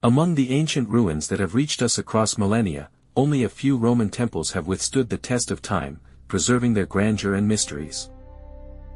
Among the ancient ruins that have reached us across millennia, only a few Roman temples have withstood the test of time, preserving their grandeur and mysteries.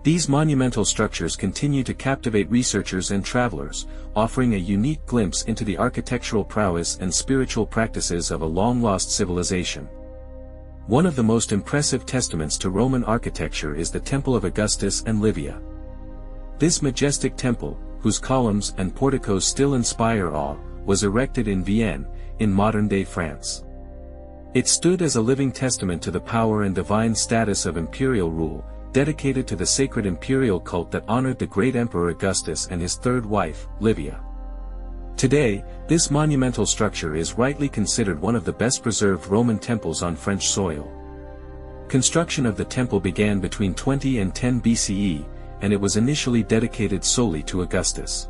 These monumental structures continue to captivate researchers and travelers, offering a unique glimpse into the architectural prowess and spiritual practices of a long-lost civilization. One of the most impressive testaments to Roman architecture is the Temple of Augustus and Livia. This majestic temple, whose columns and porticos still inspire awe, was erected in Vienne, in modern-day France. It stood as a living testament to the power and divine status of imperial rule, dedicated to the sacred imperial cult that honored the great Emperor Augustus and his third wife, Livia. Today, this monumental structure is rightly considered one of the best-preserved Roman temples on French soil. Construction of the temple began between 20 and 10 BCE, and it was initially dedicated solely to Augustus.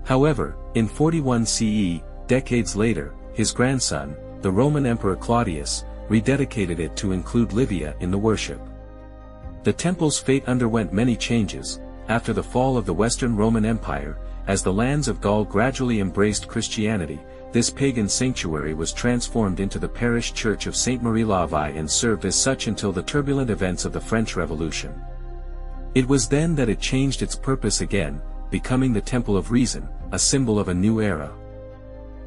However, in 41 CE, decades later, his grandson, the Roman Emperor Claudius, rededicated it to include Livia in the worship. The temple's fate underwent many changes, after the fall of the Western Roman Empire. As the lands of Gaul gradually embraced Christianity, this pagan sanctuary was transformed into the parish church of Saint Marie-Laveau and served as such until the turbulent events of the French Revolution. It was then that it changed its purpose again, becoming the Temple of Reason, a symbol of a new era.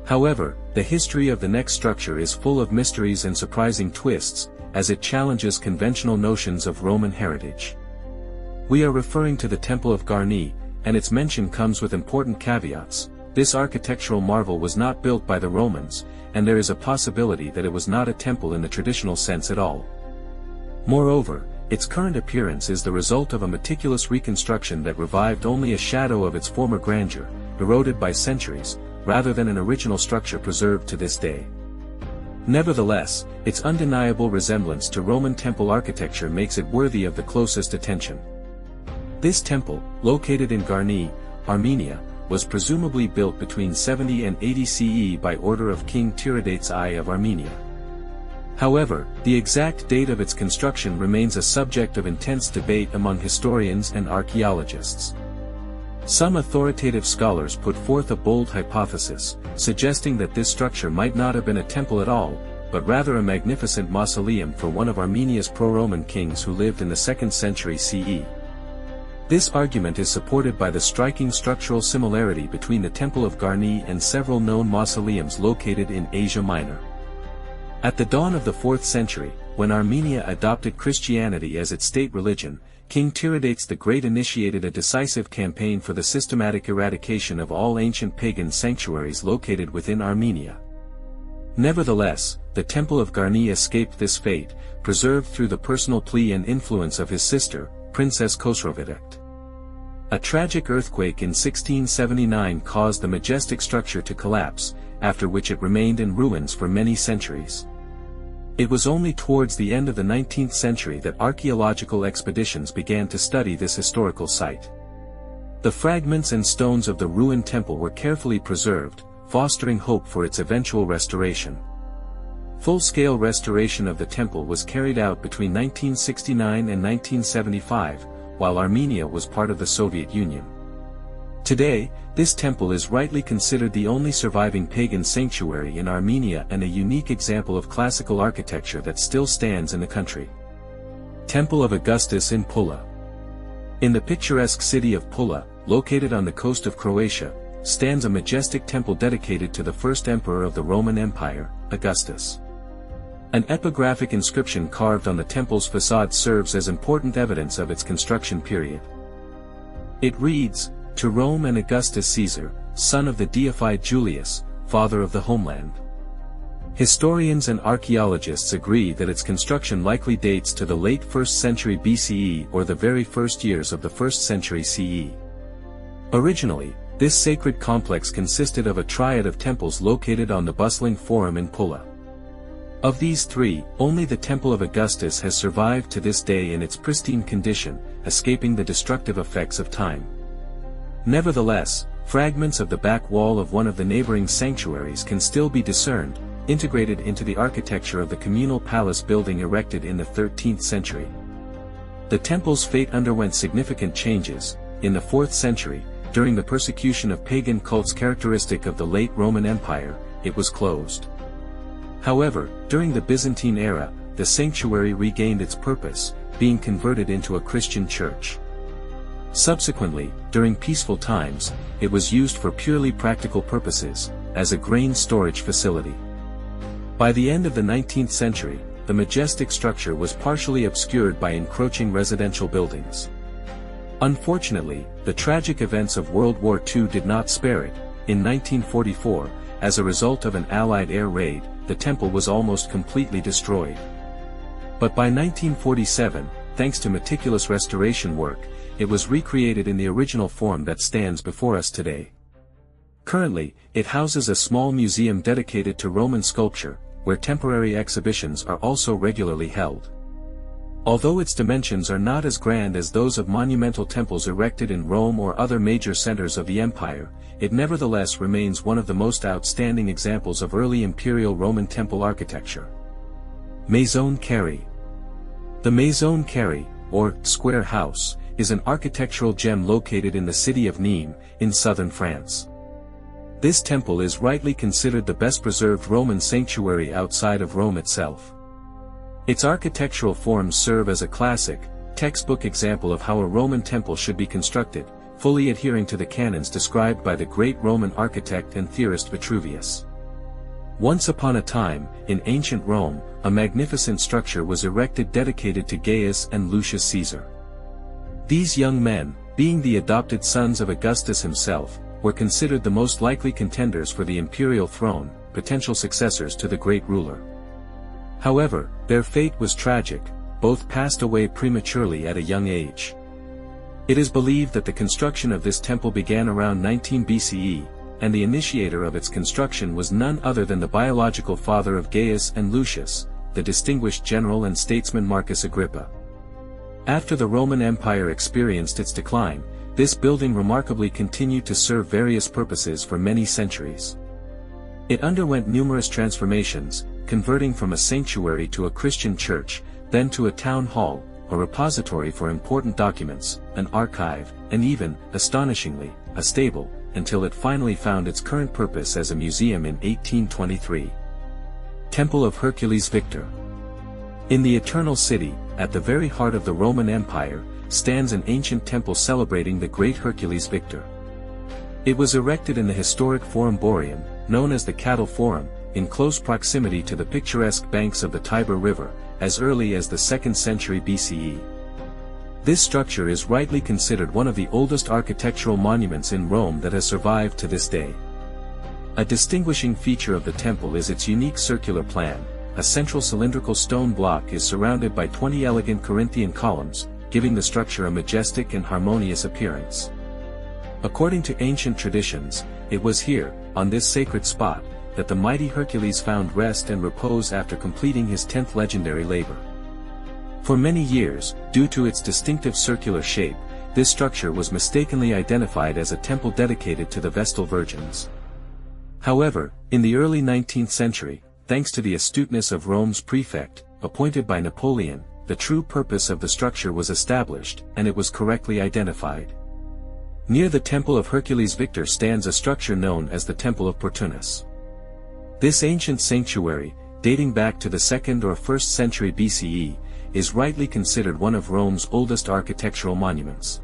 However, the history of the next structure is full of mysteries and surprising twists, as it challenges conventional notions of Roman heritage. We are referring to the Temple of Garni, and its mention comes with important caveats. This architectural marvel was not built by the Romans, and there is a possibility that it was not a temple in the traditional sense at all. Moreover, its current appearance is the result of a meticulous reconstruction that revived only a shadow of its former grandeur, eroded by centuries, rather than an original structure preserved to this day. Nevertheless, its undeniable resemblance to Roman temple architecture makes it worthy of the closest attention. This temple, located in Garni, Armenia, was presumably built between 70 and 80 CE by order of King Tiridates I of Armenia. However, the exact date of its construction remains a subject of intense debate among historians and archaeologists. Some authoritative scholars put forth a bold hypothesis, suggesting that this structure might not have been a temple at all, but rather a magnificent mausoleum for one of Armenia's pro-Roman kings who lived in the 2nd century CE. This argument is supported by the striking structural similarity between the Temple of Garni and several known mausoleums located in Asia Minor. At the dawn of the 4th century, when Armenia adopted Christianity as its state religion, King Tiridates the Great initiated a decisive campaign for the systematic eradication of all ancient pagan sanctuaries located within Armenia. Nevertheless, the Temple of Garni escaped this fate, preserved through the personal plea and influence of his sister, Princess Khosrovedekt. A tragic earthquake in 1679 caused the majestic structure to collapse, after which it remained in ruins for many centuries. It was only towards the end of the 19th century that archaeological expeditions began to study this historical site. The fragments and stones of the ruined temple were carefully preserved, fostering hope for its eventual restoration. Full-scale restoration of the temple was carried out between 1969 and 1975, while Armenia was part of the Soviet Union. Today, this temple is rightly considered the only surviving pagan sanctuary in Armenia and a unique example of classical architecture that still stands in the country. Temple of Augustus in Pula. In the picturesque city of Pula, located on the coast of Croatia, stands a majestic temple dedicated to the first emperor of the Roman Empire, Augustus. An epigraphic inscription carved on the temple's facade serves as important evidence of its construction period. It reads, "To Rome and Augustus Caesar, son of the deified Julius, father of the homeland." Historians and archaeologists agree that its construction likely dates to the late 1st century BCE or the very first years of the 1st century CE. Originally, this sacred complex consisted of a triad of temples located on the bustling forum in Pula. Of these three, only the Temple of Augustus has survived to this day in its pristine condition, escaping the destructive effects of time. Nevertheless, fragments of the back wall of one of the neighboring sanctuaries can still be discerned, integrated into the architecture of the communal palace building erected in the 13th century. The temple's fate underwent significant changes. In the 4th century, during the persecution of pagan cults characteristic of the late Roman Empire, it was closed. However, during the Byzantine era, the sanctuary regained its purpose, being converted into a Christian church. Subsequently, during peaceful times, it was used for purely practical purposes, as a grain storage facility. By the end of the 19th century, the majestic structure was partially obscured by encroaching residential buildings. Unfortunately, the tragic events of World War II did not spare it. In 1944, as a result of an Allied air raid, the temple was almost completely destroyed. But by 1947, thanks to meticulous restoration work, it was recreated in the original form that stands before us today. Currently, it houses a small museum dedicated to Roman sculpture, where temporary exhibitions are also regularly held. Although its dimensions are not as grand as those of monumental temples erected in Rome or other major centers of the empire, it nevertheless remains one of the most outstanding examples of early imperial Roman temple architecture. Maison Carrée. The Maison Carrée, or square house, is an architectural gem located in the city of Nîmes, in southern France. This temple is rightly considered the best preserved Roman sanctuary outside of Rome itself. Its architectural forms serve as a classic, textbook example of how a Roman temple should be constructed, fully adhering to the canons described by the great Roman architect and theorist Vitruvius. Once upon a time, in ancient Rome, a magnificent structure was erected dedicated to Gaius and Lucius Caesar. These young men, being the adopted sons of Augustus himself, were considered the most likely contenders for the imperial throne, potential successors to the great ruler. However, their fate was tragic, both passed away prematurely at a young age. It is believed that the construction of this temple began around 19 BCE, and the initiator of its construction was none other than the biological father of Gaius and Lucius, the distinguished general and statesman Marcus Agrippa. After the Roman Empire experienced its decline, this building remarkably continued to serve various purposes for many centuries. It underwent numerous transformations, converting from a sanctuary to a Christian church, then to a town hall, a repository for important documents, an archive, and even, astonishingly, a stable, until it finally found its current purpose as a museum in 1823. Temple of Hercules Victor. In the Eternal City, at the very heart of the Roman Empire, stands an ancient temple celebrating the great Hercules Victor. It was erected in the historic Forum Boarium, known as the Cattle Forum, in close proximity to the picturesque banks of the Tiber River, as early as the 2nd century BCE. This structure is rightly considered one of the oldest architectural monuments in Rome that has survived to this day. A distinguishing feature of the temple is its unique circular plan. A central cylindrical stone block is surrounded by 20 elegant Corinthian columns, giving the structure a majestic and harmonious appearance. According to ancient traditions, it was here, on this sacred spot, that the mighty Hercules found rest and repose after completing his 10th legendary labor. For many years, due to its distinctive circular shape, this structure was mistakenly identified as a temple dedicated to the Vestal Virgins. However, in the early 19th century, thanks to the astuteness of Rome's prefect, appointed by Napoleon, the true purpose of the structure was established, and it was correctly identified. Near the Temple of Hercules Victor stands a structure known as the Temple of Portunus. This ancient sanctuary, dating back to the 2nd or 1st century BCE, is rightly considered one of Rome's oldest architectural monuments.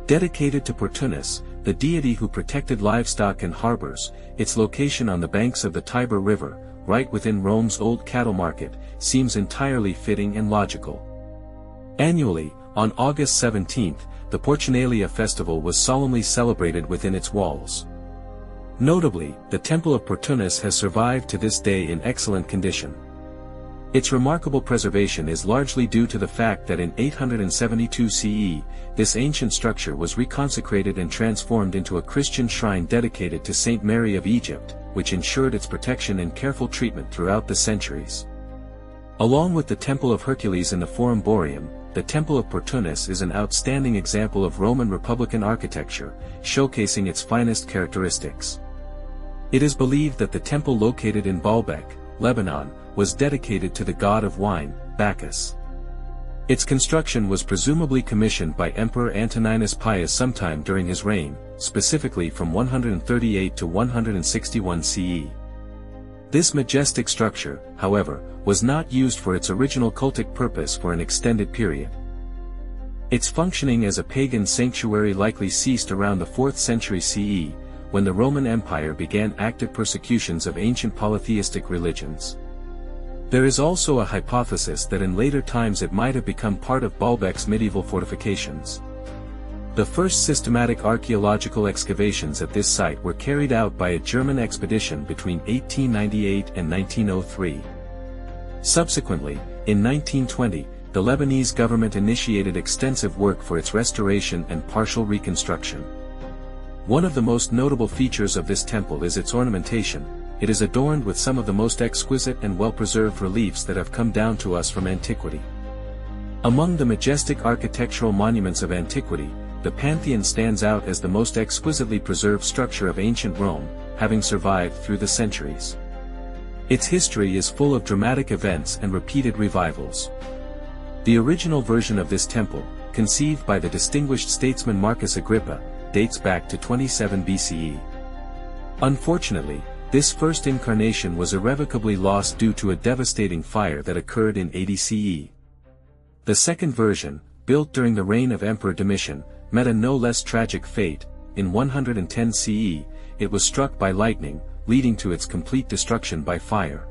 Dedicated to Portunus, the deity who protected livestock and harbors, its location on the banks of the Tiber River, right within Rome's old cattle market, seems entirely fitting and logical. Annually, on August 17th, the Portunalia festival was solemnly celebrated within its walls. Notably, the Temple of Portunus has survived to this day in excellent condition. Its remarkable preservation is largely due to the fact that in 872 CE, this ancient structure was reconsecrated and transformed into a Christian shrine dedicated to Saint Mary of Egypt, which ensured its protection and careful treatment throughout the centuries. Along with the Temple of Hercules in the Forum Boarium, the Temple of Portunus is an outstanding example of Roman Republican architecture, showcasing its finest characteristics. It is believed that the temple located in Baalbek, Lebanon, was dedicated to the god of wine, Bacchus. Its construction was presumably commissioned by Emperor Antoninus Pius sometime during his reign, specifically from 138 to 161 CE. This majestic structure, however, was not used for its original cultic purpose for an extended period. Its functioning as a pagan sanctuary likely ceased around the 4th century CE, when the Roman Empire began active persecutions of ancient polytheistic religions. There is also a hypothesis that in later times it might have become part of Baalbek's medieval fortifications. The first systematic archaeological excavations at this site were carried out by a German expedition between 1898 and 1903. Subsequently, in 1920, the Lebanese government initiated extensive work for its restoration and partial reconstruction. One of the most notable features of this temple is its ornamentation. It is adorned with some of the most exquisite and well-preserved reliefs that have come down to us from antiquity. Among the majestic architectural monuments of antiquity, the Pantheon stands out as the most exquisitely preserved structure of ancient Rome, having survived through the centuries. Its history is full of dramatic events and repeated revivals. The original version of this temple, conceived by the distinguished statesman Marcus Agrippa, dates back to 27 BCE. Unfortunately, this first incarnation was irrevocably lost due to a devastating fire that occurred in 80 CE. The second version, built during the reign of Emperor Domitian, met a no less tragic fate. In 110 CE, it was struck by lightning, leading to its complete destruction by fire.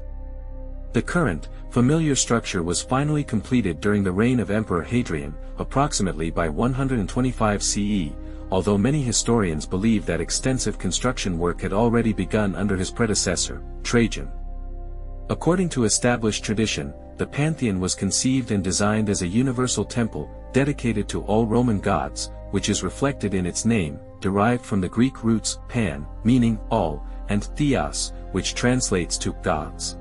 The current, familiar structure was finally completed during the reign of Emperor Hadrian, approximately by 125 CE, although many historians believe that extensive construction work had already begun under his predecessor, Trajan. According to established tradition, the Pantheon was conceived and designed as a universal temple, dedicated to all Roman gods, which is reflected in its name, derived from the Greek roots pan, meaning all, and theos, which translates to gods.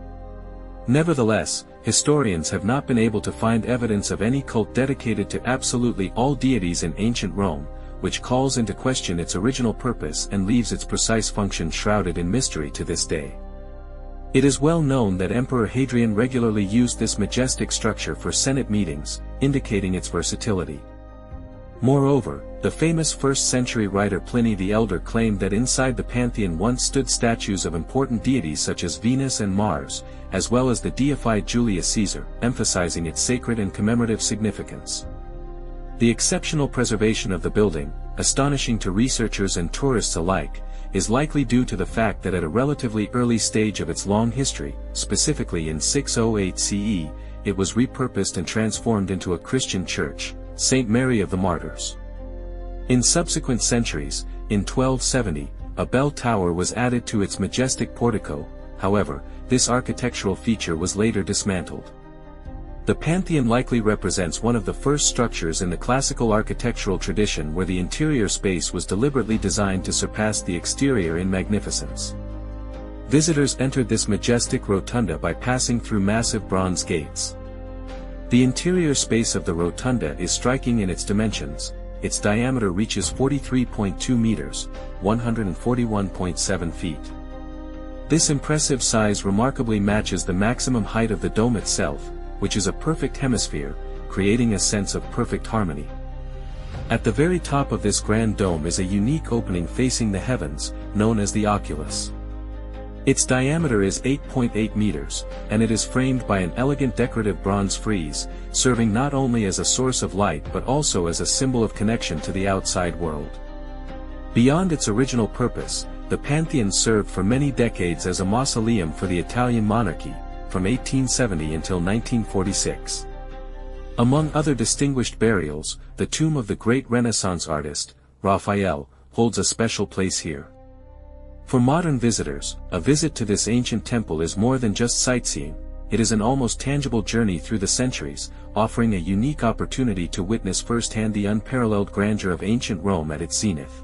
Nevertheless, historians have not been able to find evidence of any cult dedicated to absolutely all deities in ancient Rome, which calls into question its original purpose and leaves its precise function shrouded in mystery to this day. It is well known that Emperor Hadrian regularly used this majestic structure for Senate meetings, indicating its versatility. Moreover, the famous 1st-century writer Pliny the Elder claimed that inside the Pantheon once stood statues of important deities such as Venus and Mars, as well as the deified Julius Caesar, emphasizing its sacred and commemorative significance. The exceptional preservation of the building, astonishing to researchers and tourists alike, is likely due to the fact that at a relatively early stage of its long history, specifically in 608 CE, it was repurposed and transformed into a Christian church, St. Mary of the Martyrs. In subsequent centuries, in 1270, a bell tower was added to its majestic portico. However, this architectural feature was later dismantled. The Pantheon likely represents one of the first structures in the classical architectural tradition where the interior space was deliberately designed to surpass the exterior in magnificence. Visitors entered this majestic rotunda by passing through massive bronze gates. The interior space of the rotunda is striking in its dimensions. Its diameter reaches 43.2 meters, 141.7 feet. This impressive size remarkably matches the maximum height of the dome itself, which is a perfect hemisphere, creating a sense of perfect harmony. At the very top of this grand dome is a unique opening facing the heavens, known as the oculus. Its diameter is 8.8 meters, and it is framed by an elegant decorative bronze frieze, serving not only as a source of light but also as a symbol of connection to the outside world. Beyond its original purpose, the Pantheon served for many decades as a mausoleum for the Italian monarchy, from 1870 until 1946. Among other distinguished burials, the tomb of the great Renaissance artist, Raphael, holds a special place here. For modern visitors, a visit to this ancient temple is more than just sightseeing. It is an almost tangible journey through the centuries, offering a unique opportunity to witness firsthand the unparalleled grandeur of ancient Rome at its zenith.